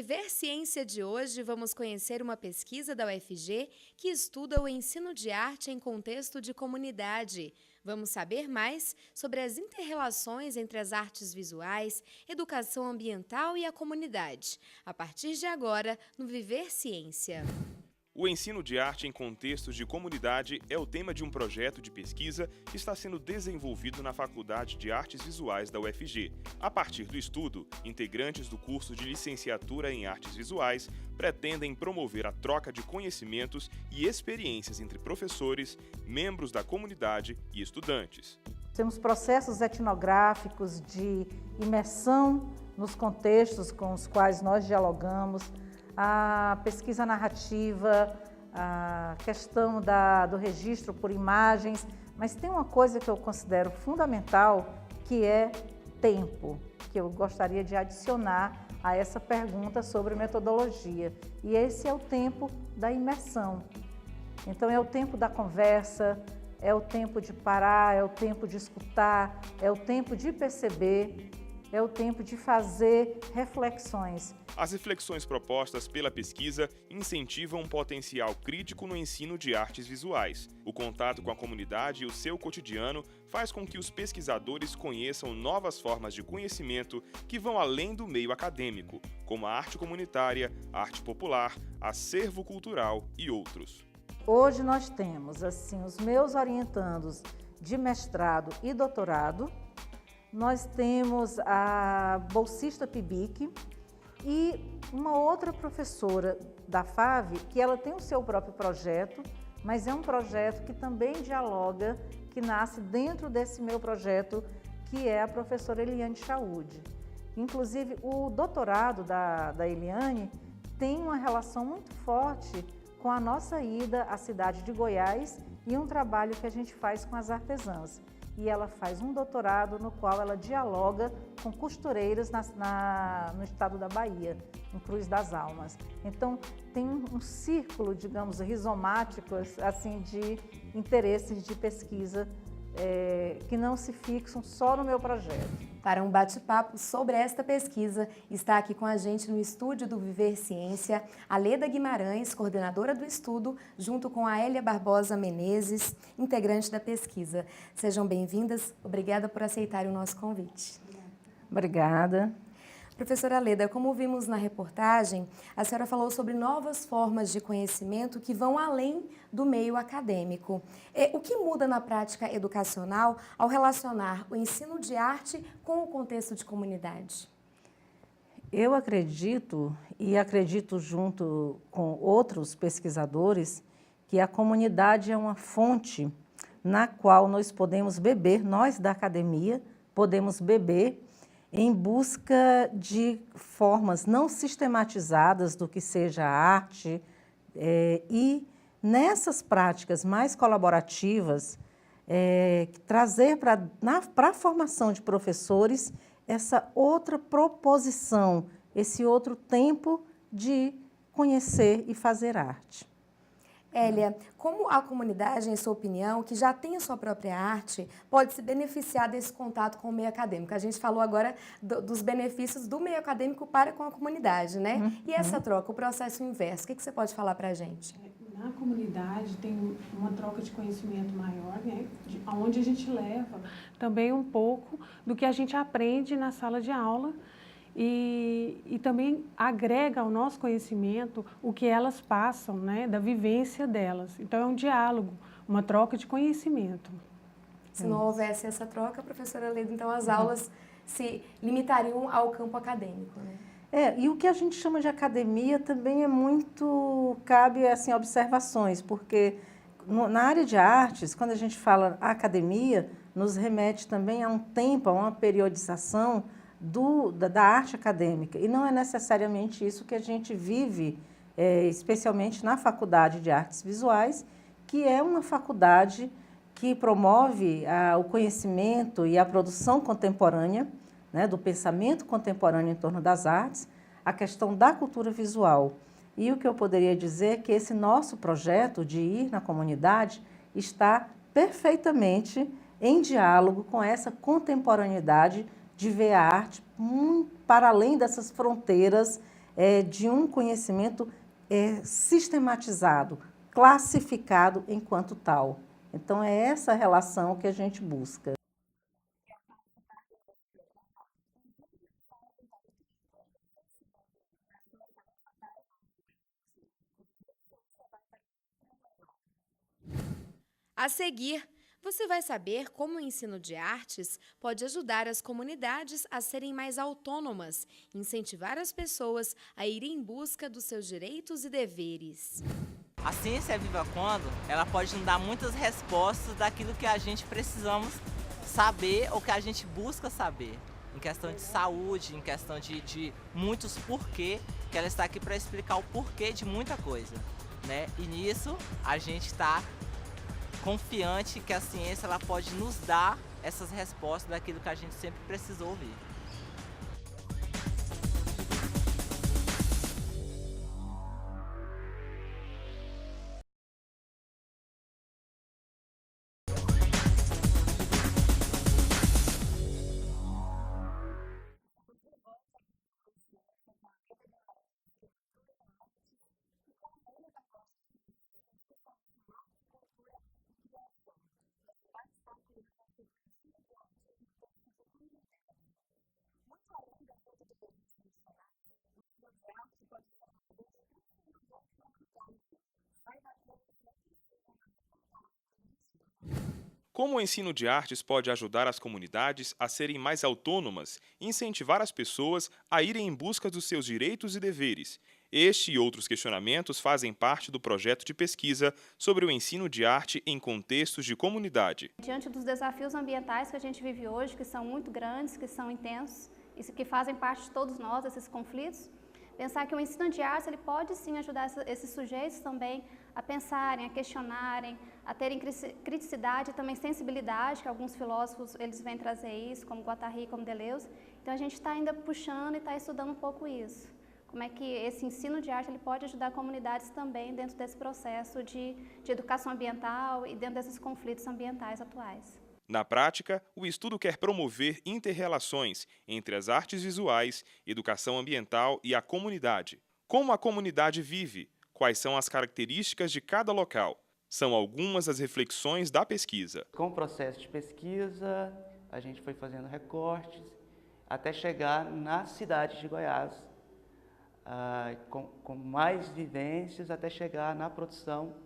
Viver Ciência de hoje, vamos conhecer uma pesquisa da UFG que estuda o ensino de arte em contexto de comunidade. Vamos saber mais sobre as inter-relações entre as artes visuais, educação ambiental e a comunidade. A partir de agora, no Viver Ciência. O ensino de arte em contextos de comunidade é o tema de um projeto de pesquisa que está sendo desenvolvido na Faculdade de Artes Visuais da UFG. A partir do estudo, integrantes do curso de licenciatura em Artes Visuais pretendem promover a troca de conhecimentos e experiências entre professores, membros da comunidade e estudantes. Temos processos etnográficos de imersão nos contextos com os quais nós dialogamos, a pesquisa narrativa, a questão do registro por imagens, mas tem uma coisa que eu considero fundamental, que é tempo, que eu gostaria de adicionar a essa pergunta sobre metodologia. E esse é o tempo da imersão. Então é o tempo da conversa, é o tempo de parar, é o tempo de escutar, é o tempo de perceber, é o tempo de fazer reflexões. As reflexões propostas pela pesquisa incentivam um potencial crítico no ensino de artes visuais. O contato com a comunidade e o seu cotidiano faz com que os pesquisadores conheçam novas formas de conhecimento que vão além do meio acadêmico, como a arte comunitária, a arte popular, acervo cultural e outros. Hoje nós temos, assim, os meus orientandos de mestrado e doutorado. Nós temos a bolsista PIBIC e uma outra professora da FAV, que ela tem o seu próprio projeto, mas é um projeto que também dialoga, que nasce dentro desse meu projeto, que é a professora Eliane Chaude. Inclusive, o doutorado da Eliane tem uma relação muito forte com a nossa ida à cidade de Goiás e um trabalho que a gente faz com as artesãs. E ela faz um doutorado no qual ela dialoga com costureiras no estado da Bahia, em Cruz das Almas. Então, tem um círculo, digamos, rizomático, assim, de interesses de pesquisa que não se fixam só no meu projeto. Para um bate-papo sobre esta pesquisa, está aqui com a gente no estúdio do Viver Ciência, a Leda Guimarães, coordenadora do estudo, junto com a Hélia Barbosa Menezes, integrante da pesquisa. Sejam bem-vindas, obrigada por aceitarem o nosso convite. Obrigada. Professora Leda, como vimos na reportagem, a senhora falou sobre novas formas de conhecimento que vão além do meio acadêmico. O que muda na prática educacional ao relacionar o ensino de arte com o contexto de comunidade? Eu acredito, e acredito junto com outros pesquisadores, que a comunidade é uma fonte na qual nós podemos beber, nós da academia podemos beber em busca de formas não sistematizadas do que seja arte e nessas práticas mais colaborativas trazer para a formação de professores essa outra proposição, esse outro tempo de conhecer e fazer arte. Hélia, como a comunidade, em sua opinião, que já tem a sua própria arte, pode se beneficiar desse contato com o meio acadêmico? A gente falou agora dos benefícios do meio acadêmico para com a comunidade, né? E essa troca, o processo inverso, o que você pode falar para a gente? Na comunidade tem uma troca de conhecimento maior, né? Onde a gente leva também um pouco do que a gente aprende na sala de aula, e também agrega ao nosso conhecimento o que elas passam, né, da vivência delas. Então, é um diálogo, uma troca de conhecimento. Se não houvesse essa troca, professora Leda, então as aulas se limitariam ao campo acadêmico, né? E o que a gente chama de academia também é muito, cabe assim, observações, porque na área de artes, quando a gente fala academia, nos remete também a um tempo, a uma periodização da arte acadêmica, e não é necessariamente isso que a gente vive, especialmente na Faculdade de Artes Visuais, que é uma faculdade que promove o conhecimento e a produção contemporânea, né, do pensamento contemporâneo em torno das artes, a questão da cultura visual. E o que eu poderia dizer é que esse nosso projeto de ir na comunidade está perfeitamente em diálogo com essa contemporaneidade de ver a arte para além dessas fronteiras de um conhecimento sistematizado, classificado enquanto tal. Então, é essa relação que a gente busca. A seguir, você vai saber como o ensino de artes pode ajudar as comunidades a serem mais autônomas e incentivar as pessoas a irem em busca dos seus direitos e deveres. A ciência é viva quando ela pode nos dar muitas respostas daquilo que a gente precisamos saber ou que a gente busca saber. Em questão de saúde, em questão de muitos porquê, que ela está aqui para explicar o porquê de muita coisa, né? E nisso a gente está confiante que a ciência ela pode nos dar essas respostas daquilo que a gente sempre precisou ouvir. Como o ensino de artes pode ajudar as comunidades a serem mais autônomas e incentivar as pessoas a irem em busca dos seus direitos e deveres? Este e outros questionamentos fazem parte do projeto de pesquisa sobre o ensino de arte em contextos de comunidade. Diante dos desafios ambientais que a gente vive hoje, que são muito grandes, que são intensos e que fazem parte de todos nós, esses conflitos, pensar que o ensino de artes ele pode sim ajudar esses sujeitos também a pensarem, a questionarem, a terem criticidade e também sensibilidade, que alguns filósofos eles vêm trazer isso, como Guattari, como Deleuze. Então a gente está ainda puxando e está estudando um pouco isso. Como é que esse ensino de arte ele pode ajudar comunidades também dentro desse processo de educação ambiental e dentro desses conflitos ambientais atuais. Na prática, o estudo quer promover inter-relações entre as artes visuais, educação ambiental e a comunidade. Como a comunidade vive? Quais são as características de cada local? São algumas das reflexões da pesquisa. Com o processo de pesquisa, a gente foi fazendo recortes até chegar na cidade de Goiás, com mais vivências até chegar na produção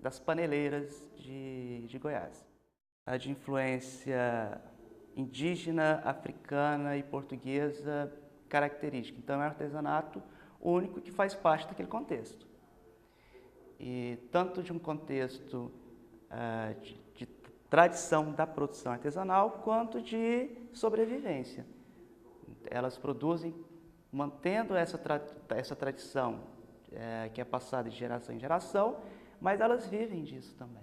das paneleiras de Goiás. A de influência indígena, africana e portuguesa característica. Então, é um artesanato único que faz parte daquele contexto. E tanto de um contexto de tradição da produção artesanal, quanto de sobrevivência. Elas produzem, mantendo essa tradição que é passada de geração em geração, mas elas vivem disso também.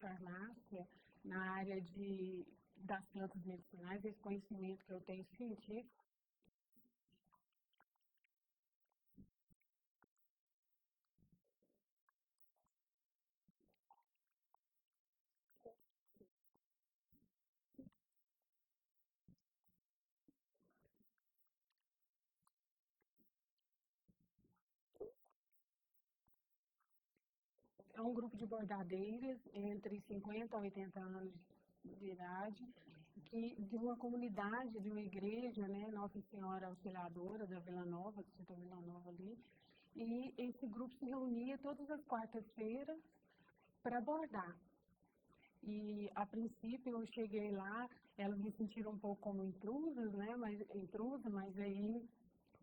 Farmácia, na área das plantas medicinais, esse conhecimento que eu tenho científico. É um grupo de bordadeiras entre 50 a 80 anos de idade, de uma comunidade, de uma igreja, né, Nossa Senhora Auxiliadora da Vila Nova, do setor Vila Nova ali, e esse grupo se reunia todas as quartas-feiras para bordar. E a princípio eu cheguei lá, elas me sentiram um pouco como intrusas, né, mas aí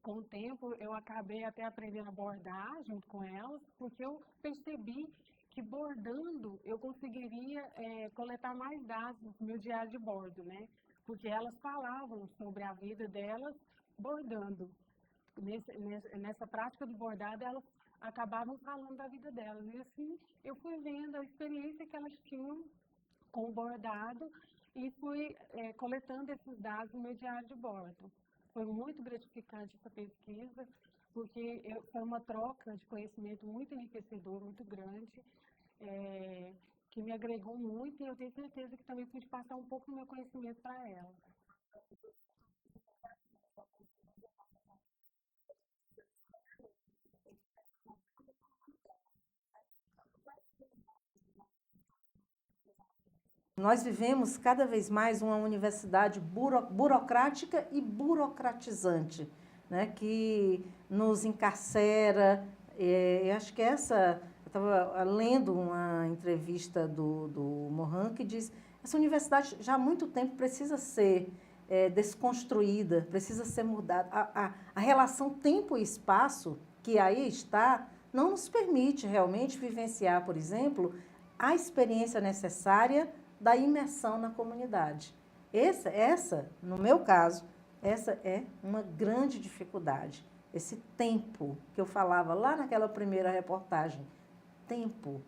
com o tempo eu acabei até aprendendo a bordar junto com elas, porque eu percebi que bordando eu conseguiria coletar mais dados no meu diário de bordo, né? porque elas falavam sobre a vida delas bordando. Nessa prática do bordado, elas acabavam falando da vida delas. E assim, eu fui vendo a experiência que elas tinham com o bordado e fui coletando esses dados no meu diário de bordo. Foi muito gratificante essa pesquisa, porque foi uma troca de conhecimento muito enriquecedor, muito grande, que me agregou muito e eu tenho certeza que também pude passar um pouco do meu conhecimento para ela. Nós vivemos cada vez mais uma universidade burocrática e burocratizante, né, que nos encarcera. Eu acho que eu estava lendo uma entrevista do Mohan que diz que essa universidade já há muito tempo precisa ser desconstruída, precisa ser mudada. A relação tempo e espaço que aí está não nos permite realmente vivenciar, por exemplo, a experiência necessária da imersão na comunidade. No meu caso, essa é uma grande dificuldade. Esse tempo que eu falava lá naquela primeira reportagem, tempo.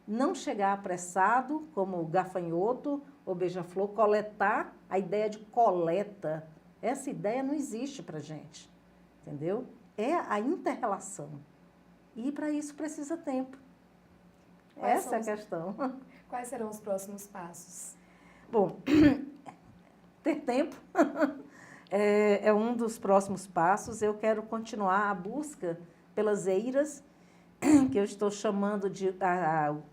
Não chegar apressado, como gafanhoto ou beija-flor, coletar, a ideia de coleta. Essa ideia não existe para a gente, entendeu? É a inter-relação. E para isso precisa tempo. Essa é a questão. Quais serão os próximos passos? Bom, ter tempo é um dos próximos passos. Eu quero continuar a busca pelas eiras, que eu estou chamando de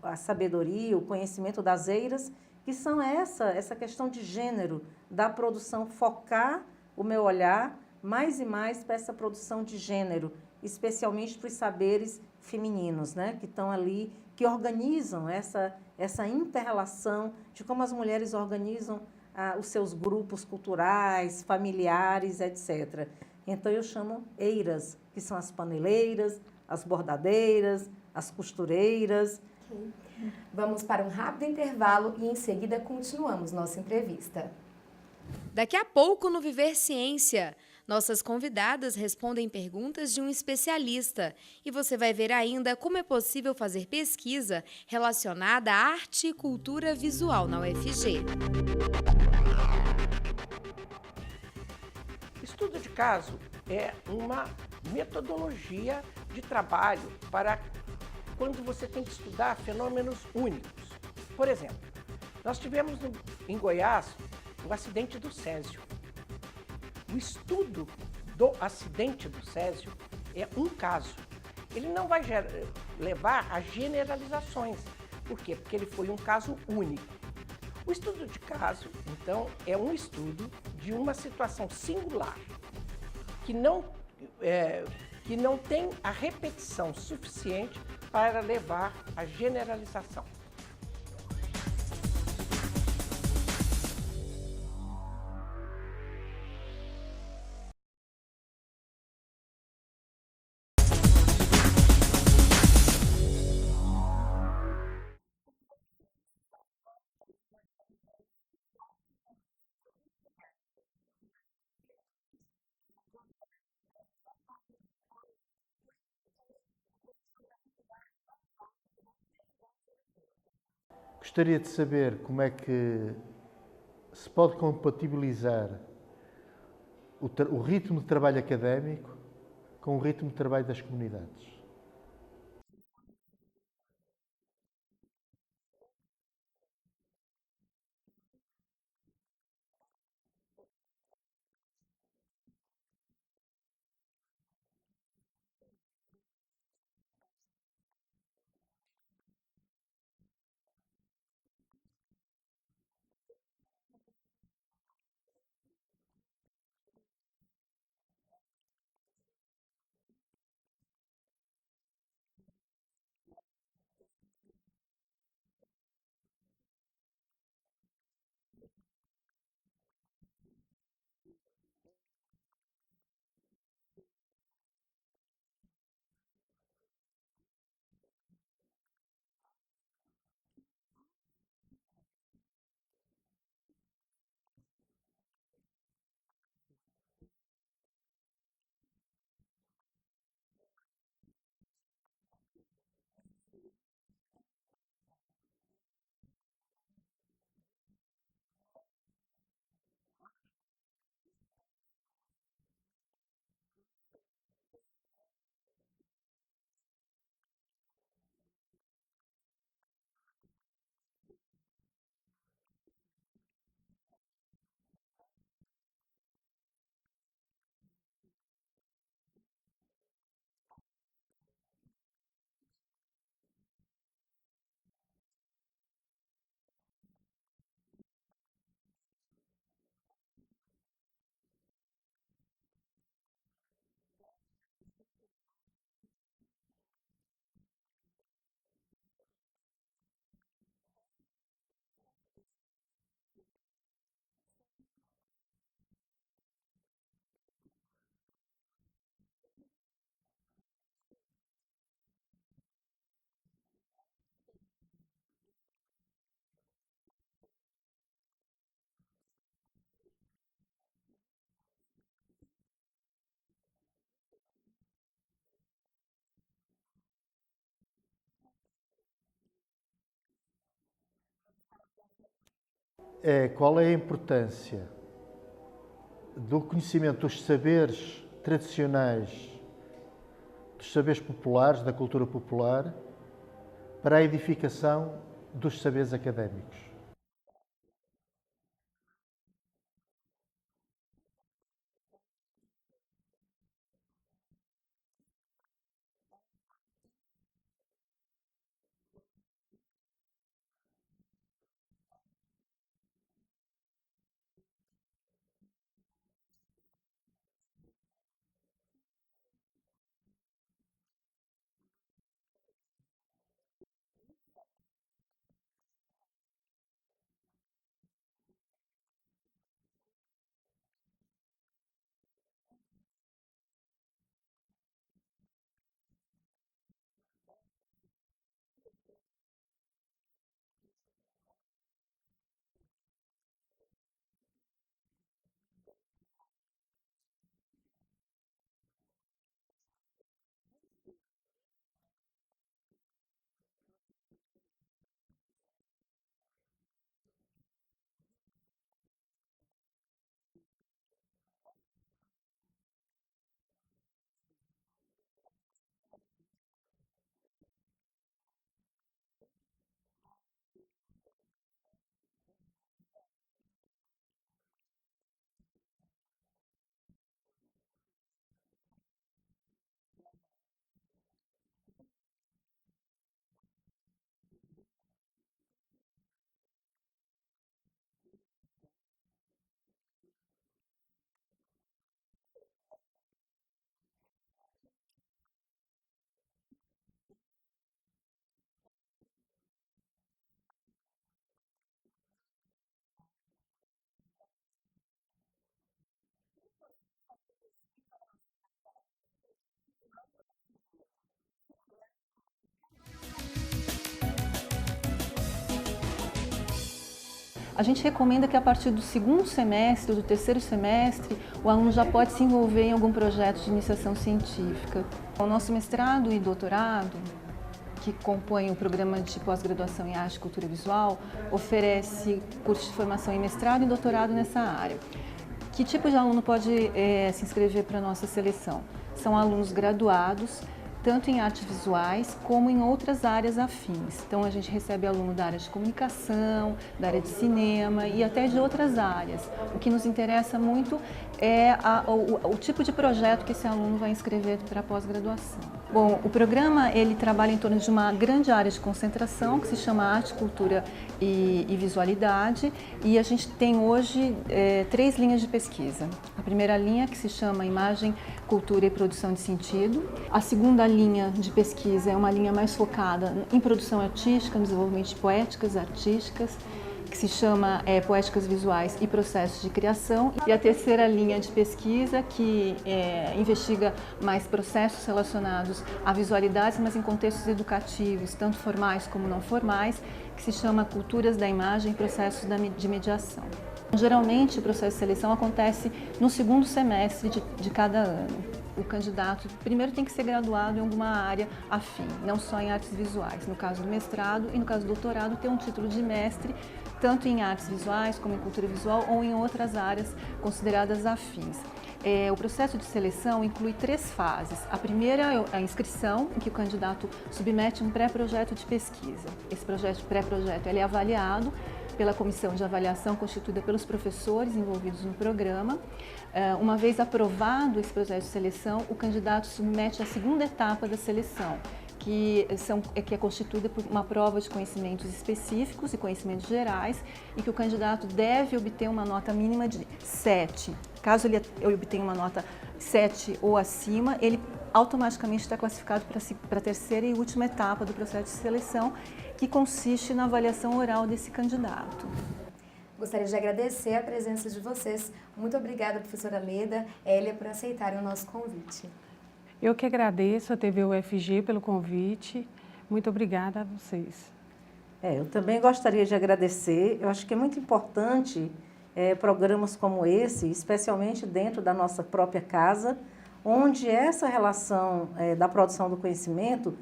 a sabedoria, o conhecimento das eiras, que são essa questão de gênero, da produção, focar o meu olhar mais e mais para essa produção de gênero, especialmente para os saberes femininos, né, que estão ali, que organizam essa inter-relação de como as mulheres organizam os seus grupos culturais, familiares, etc. Então, eu chamo eiras, que são as paneleiras, as bordadeiras, as costureiras. Okay. Vamos para um rápido intervalo e, em seguida, continuamos nossa entrevista. Daqui a pouco, no Viver Ciência, nossas convidadas respondem perguntas de um especialista e você vai ver ainda como é possível fazer pesquisa relacionada à arte e cultura visual na UFG. Estudo de caso é uma metodologia de trabalho para quando você tem que estudar fenômenos únicos. Por exemplo, nós tivemos em Goiás o acidente do Césio. O estudo do acidente do Césio é um caso. Ele não vai levar a generalizações. Por quê? Porque ele foi um caso único. O estudo de caso, então, é um estudo de uma situação singular que não tem a repetição suficiente para levar à generalização. Gostaria de saber como é que se pode compatibilizar o ritmo de trabalho académico com o ritmo de trabalho das comunidades. é qual é a importância do conhecimento dos saberes tradicionais, dos saberes populares, da cultura popular, para a edificação dos saberes académicos. A gente recomenda que a partir do segundo semestre, do terceiro semestre, o aluno já pode se envolver em algum projeto de iniciação científica. O nosso mestrado e doutorado, que compõe o programa de pós-graduação em arte e cultura visual, oferece curso de formação em mestrado e doutorado nessa área. Que tipo de aluno pode se inscrever para a nossa seleção? São alunos graduados, tanto em artes visuais como em outras áreas afins. Então a gente recebe aluno da área de comunicação, da área de cinema e até de outras áreas. O que nos interessa muito é o tipo de projeto que esse aluno vai inscrever para a pós-graduação. Bom, o programa ele trabalha em torno de uma grande área de concentração que se chama arte, cultura e visualidade, e a gente tem hoje 3 linhas de pesquisa. A primeira linha, que se chama imagem, cultura e produção de sentido. A segunda linha de pesquisa é uma linha mais focada em produção artística, no desenvolvimento de poéticas artísticas, que se chama Poéticas Visuais e Processos de Criação. E a terceira linha de pesquisa, que investiga mais processos relacionados a visualidades, mas em contextos educativos, tanto formais como não formais, que se chama Culturas da Imagem e Processos de Mediação. Geralmente, o processo de seleção acontece no segundo semestre de cada ano. O candidato primeiro tem que ser graduado em alguma área afim, não só em artes visuais. No caso do mestrado e no caso do doutorado, ter um título de mestre, tanto em artes visuais como em cultura visual ou em outras áreas consideradas afins. O processo de seleção inclui 3 fases. A primeira é a inscrição, em que o candidato submete um pré-projeto de pesquisa. Esse pré-projeto ele é avaliado pela comissão de avaliação constituída pelos professores envolvidos no programa. Uma vez aprovado esse processo de seleção, o candidato submete a segunda etapa da seleção, que é constituída por uma prova de conhecimentos específicos e conhecimentos gerais, e que o candidato deve obter uma nota mínima de 7. Caso ele obtenha uma nota 7 ou acima, ele automaticamente está classificado para a terceira e última etapa do processo de seleção, que consiste na avaliação oral desse candidato. Gostaria de agradecer a presença de vocês. Muito obrigada, professora Leda, Hélia, por aceitarem o nosso convite. Eu que agradeço a TV UFG pelo convite. Muito obrigada a vocês. Eu também gostaria de agradecer. Eu acho que é muito importante programas como esse, especialmente dentro da nossa própria casa, onde essa relação da produção do conhecimento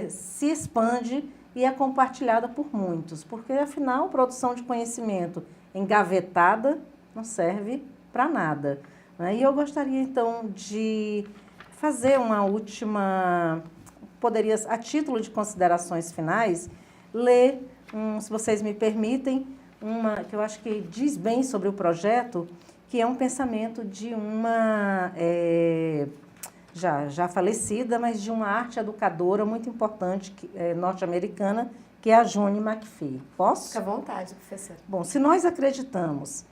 se expande e é compartilhada por muitos, porque afinal, produção de conhecimento engavetada não serve para nada, né? E eu gostaria então de fazer uma última, poderia, a título de considerações finais, ler, se vocês me permitem, uma que eu acho que diz bem sobre o projeto, que é um pensamento de uma já falecida, mas de uma arte educadora muito importante, norte-americana, que é a June McPhee. Posso? Fica à vontade, professora. Bom, se nós acreditamos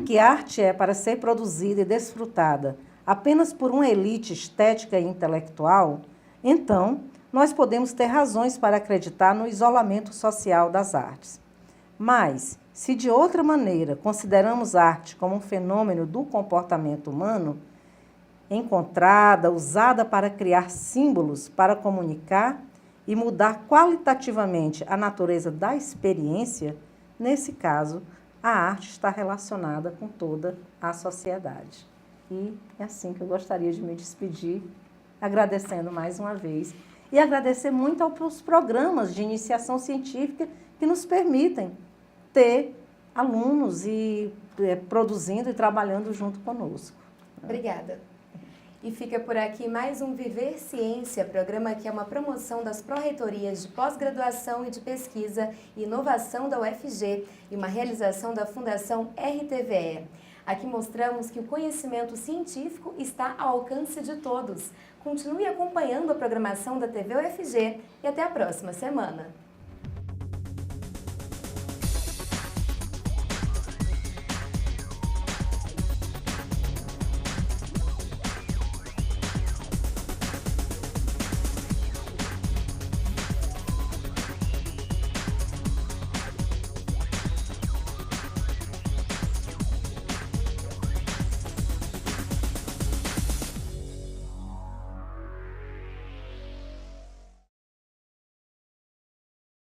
que arte é para ser produzida e desfrutada apenas por uma elite estética e intelectual, então nós podemos ter razões para acreditar no isolamento social das artes. Mas, se de outra maneira consideramos a arte como um fenômeno do comportamento humano, encontrada, usada para criar símbolos, para comunicar e mudar qualitativamente a natureza da experiência, nesse caso, a arte está relacionada com toda a sociedade. E é assim que eu gostaria de me despedir, agradecendo mais uma vez. E agradecer muito aos programas de iniciação científica que nos permitem ter alunos e produzindo e trabalhando junto conosco. Obrigada. E fica por aqui mais um Viver Ciência, programa que é uma promoção das pró-reitorias de pós-graduação e de pesquisa e inovação da UFG e uma realização da Fundação RTVE. Aqui mostramos que o conhecimento científico está ao alcance de todos. Continue acompanhando a programação da TV UFG e até a próxima semana.